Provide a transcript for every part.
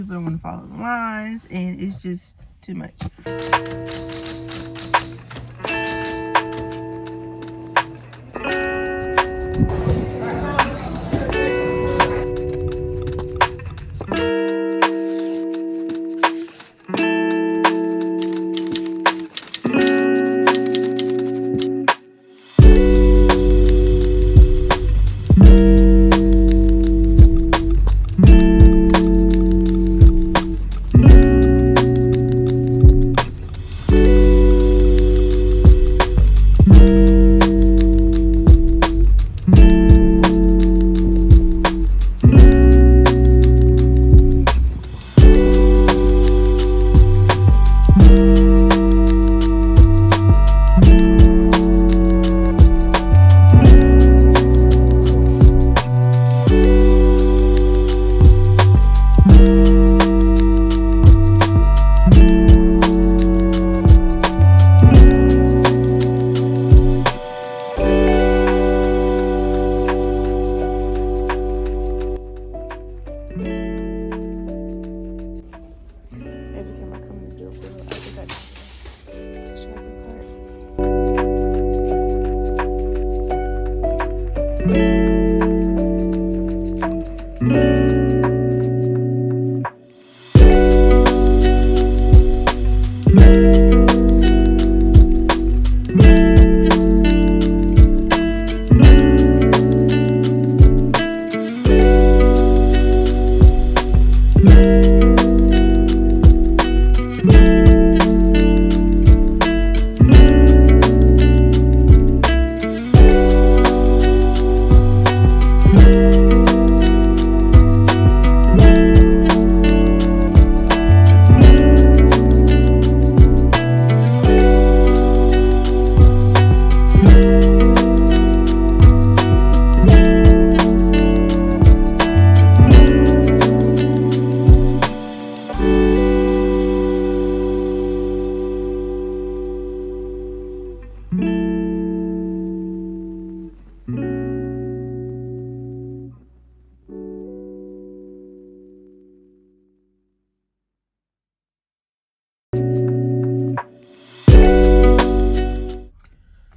People don't want to follow the lines, and it's just too much. Every time I come to Goodwill, I think I do shopping cart.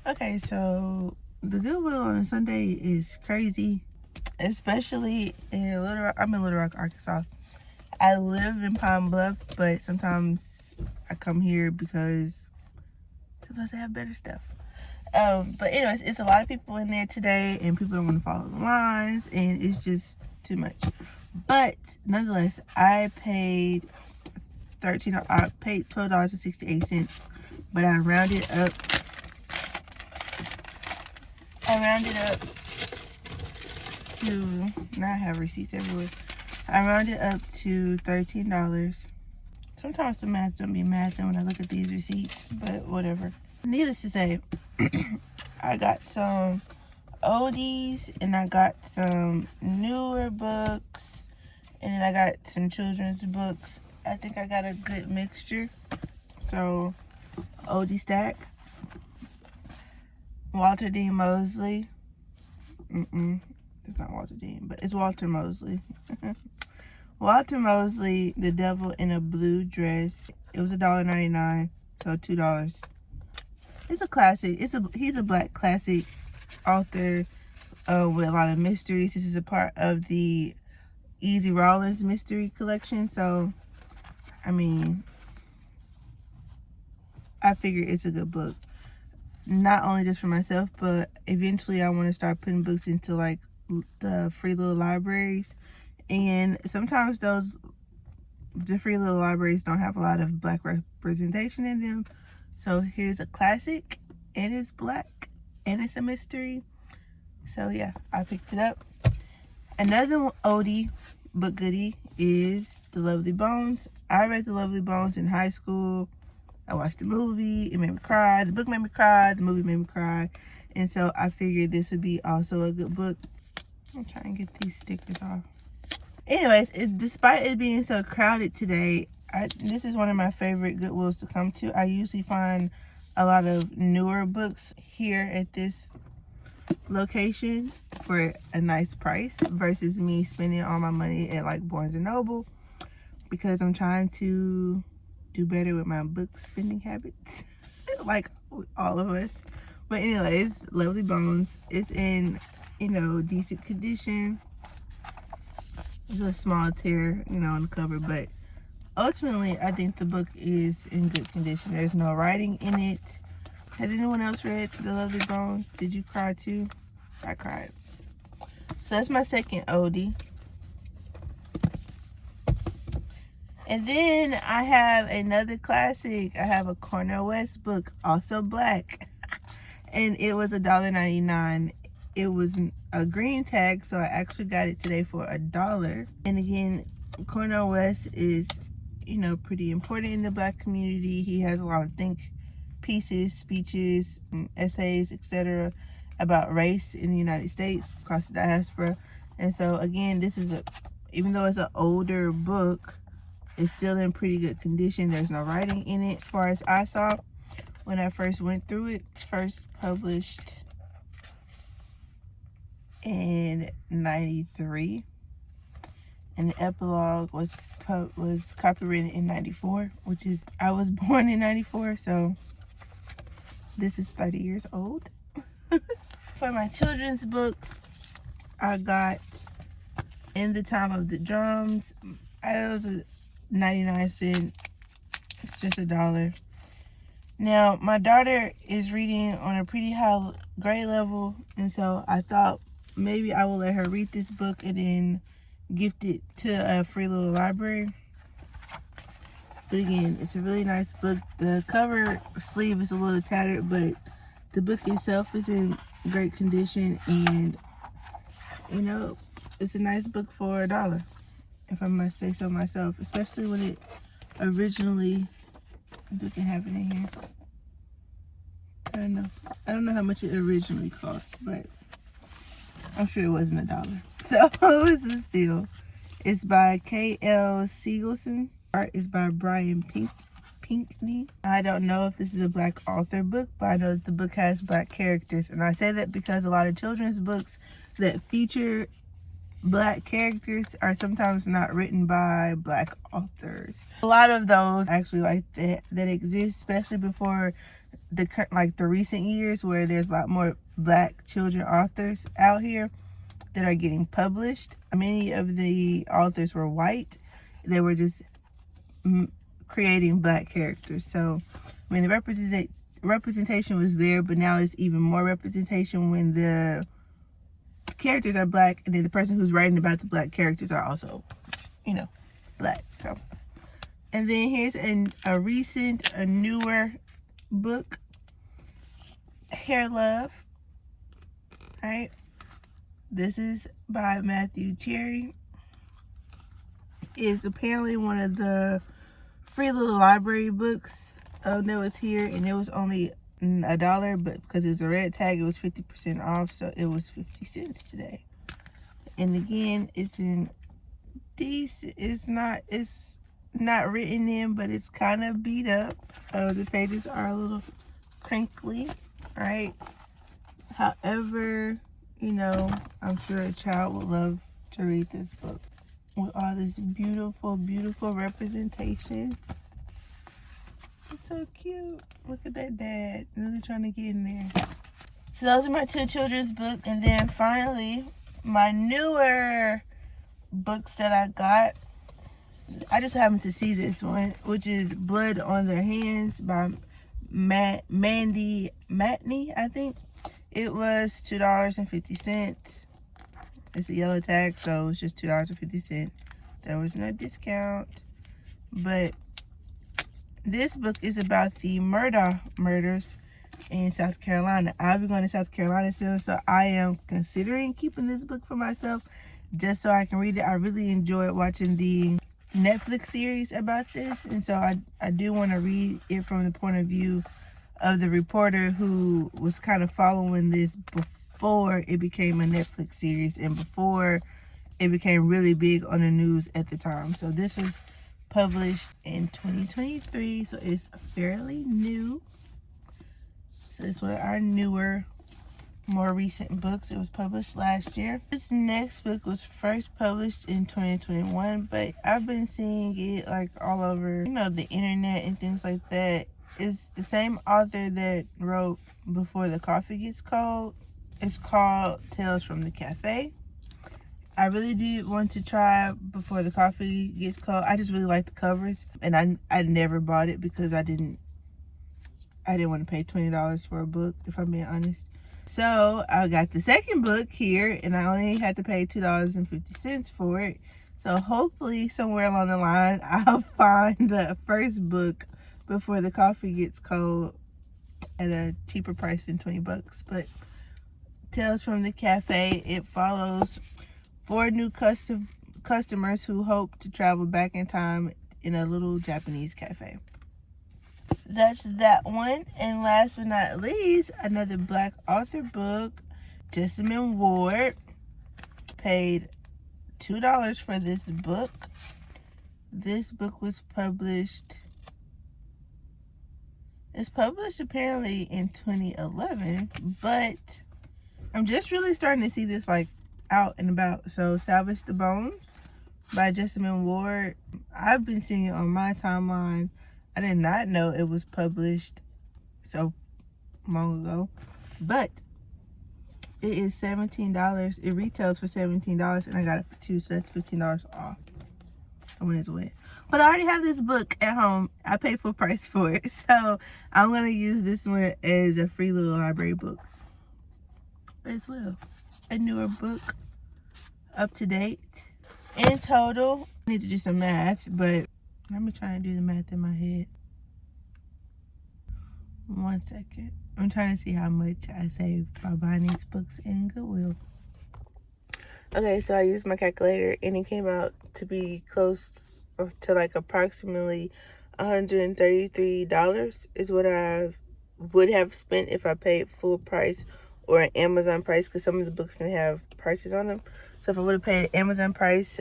Okay, so the Goodwill on a Sunday is crazy, especially in Little Rock. I'm in Little Rock, Arkansas. I live in Pine Bluff, but sometimes I come here because sometimes they have better stuff. But anyways, it's a lot of people in there today, and people don't want to follow the lines, and it's just too much. But nonetheless, I paid $12.68, but I rounded up. To, now I have receipts everywhere. I rounded up to $13. Sometimes the math don't be mathing when I look at these receipts, but whatever. Needless to say, I got some oldies, and I got some newer books, and then I got some children's books. I think I got a good mixture. So, oldie stack. Walter Dean Mosley. It's not Walter Dean, but it's Walter Mosley. Walter Mosley, The Devil in a Blue Dress. It was $1.99, so $2. It's a classic. He's a black classic author with a lot of mysteries. This is a part of the Easy Rawlins mystery collection. So, I mean, I figure it's a good book. Not only just for myself, but eventually I want to start putting books into like the free little libraries. And sometimes the free little libraries don't have a lot of black representation in them. So here's a classic, and it's black, and it's a mystery. So yeah, I picked it up. Another oldie but goodie is The Lovely Bones. I read The Lovely Bones in high school. I watched the movie. It made me cry. The book made me cry. The movie made me cry. And so I figured this would be also a good book. I'm trying to get these stickers off. Anyways, despite it being so crowded today, this is one of my favorite Goodwills to come to. I usually find a lot of newer books here at this location for a nice price versus me spending all my money at like Barnes & Noble. because I'm trying to do better with my book spending habits, like all of us. But anyways, Lovely Bones is in, you know, decent condition. There's a small tear, you know, on the cover, but ultimately, I think the book is in good condition. There's no writing in it. Has anyone else read The Lovely Bones? Did you cry too? I cried. So that's my second oldie. And then I have another classic. I have a Cornel West book, also black. And it was $1.99. It was a green tag, so I actually got it today for $1. And again, Cornel West is, you know, pretty important in the black community. He has a lot of think pieces, speeches, essays, etc. about race in the United States, across the diaspora. And so again, this is even though it's an older book, it's still in pretty good condition. There's no writing in it as far as I saw when I first went through it. First published in 93, and the epilogue was copyrighted in 94, which is, I was born in 94, so this is 30 years old. For my children's books, I got In the Time of the Drums. It was a 99¢. It's just $1. Now, my daughter is reading on a pretty high grade level, and so I thought maybe I will let her read this book and then gift it to a free little library. But again, it's a really nice book. The cover sleeve is a little tattered, but the book itself is in great condition, and you know, it's a nice book for $1, if I must say so myself, especially when it originally, it doesn't have it in here. I don't know how much it originally cost, but I'm sure it wasn't $1. So it was a steal. It's by K.L. Siegelson. Art is by Brian Pinkney. I don't know if this is a black author book, but I know that the book has black characters. And I say that because a lot of children's books that feature black characters are sometimes not written by black authors. A lot of those actually like that exist, especially before the recent years, where there's a lot more black children authors out here that are getting published. Many of the authors were white. They were just creating black characters. So I mean, the representation was there, but now it's even more representation when the characters are black, and then the person who's writing about the black characters are also, you know, black. So, and then here's a newer book, Hair Love. All right, this is by Matthew Cherry. It's apparently one of the free little library books that was here, and it was only $1, but because it's a red tag, it was 50% off, so it was 50 cents today. And again, it's in decent. It's not written in, but it's kind of beat up. The pages are a little crinkly, right? However, you know, I'm sure a child would love to read this book with all this beautiful, beautiful representation. It's so cute. Look at that dad really trying to get in there. So those are my two children's books. And then finally, my newer books that I got. I just happened to see this one, which is Blood on Their Hands by Mandy Matney, I think. It was $2.50. It's a yellow tag, so it's just $2.50. There was no discount. But this book is about the murders in South Carolina. I'll be going to South Carolina soon, so I am considering keeping this book for myself just so I can read it. I really enjoyed watching the Netflix series about this, and so I do want to read it from the point of view of the reporter who was kind of following this before it became a Netflix series and before it became really big on the news at the time. So this was published in 2023, so it's fairly new. So it's one of our newer more recent books. It was published last year. This next book was first published in 2021, but I've been seeing it like all over, the internet and things like that. It's the same author that wrote Before the Coffee Gets Cold. It's called Tales from the Cafe. I really did want to try Before the Coffee Gets Cold. I just really like the covers, and I never bought it because I didn't want to pay $20 for a book, if I'm being honest. So I got the second book here, and I only had to pay $2.50 for it. So hopefully somewhere along the line I'll find the first book, Before the Coffee Gets Cold, at a cheaper price than $20. But Tales from the Cafe, it follows 4 new customers who hope to travel back in time in a little Japanese cafe. That's that one. And last but not least, another Black author book. Jessamine Ward paid $2 for this book. This book was published. It's published apparently in 2011, but I'm just really starting to see this like out and about. So Salvage the Bones by Jessamine Ward. I've been seeing it on my timeline. I did not know it was published so long ago, but it is $17. It retails for $17, and I got it for $2, so that's $15 off. I went as well. But I already have this book at home. I paid full price for it, so I'm going to use this one as a free little library book as well. A newer book, up to date. In total, I need to do some math, but let me try and do the math in my head. 1 second. I'm trying to see how much I saved by buying these books in Goodwill. Okay, so I used my calculator, and it came out to be close to like approximately $133 is what I would have spent if I paid full price or an Amazon price, because some of the books didn't have prices on them. So if I would have paid Amazon price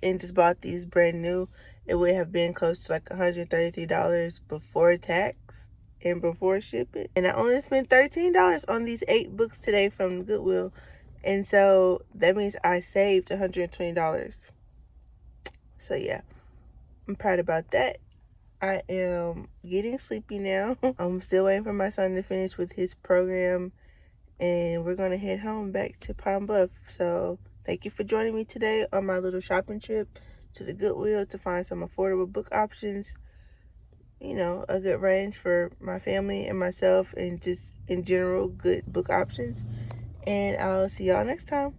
and just bought these brand new, it would have been close to like $133 before tax and before shipping. And I only spent $13 on these 8 books today from Goodwill. And so that means I saved $120. So yeah, I'm proud about that. I am getting sleepy now. I'm still waiting for my son to finish with his program, and we're going to head home back to Pine Bluff. So thank you for joining me today on my little shopping trip to the Goodwill to find some affordable book options. A good range for my family and myself, and just in general, good book options. And I'll see y'all next time.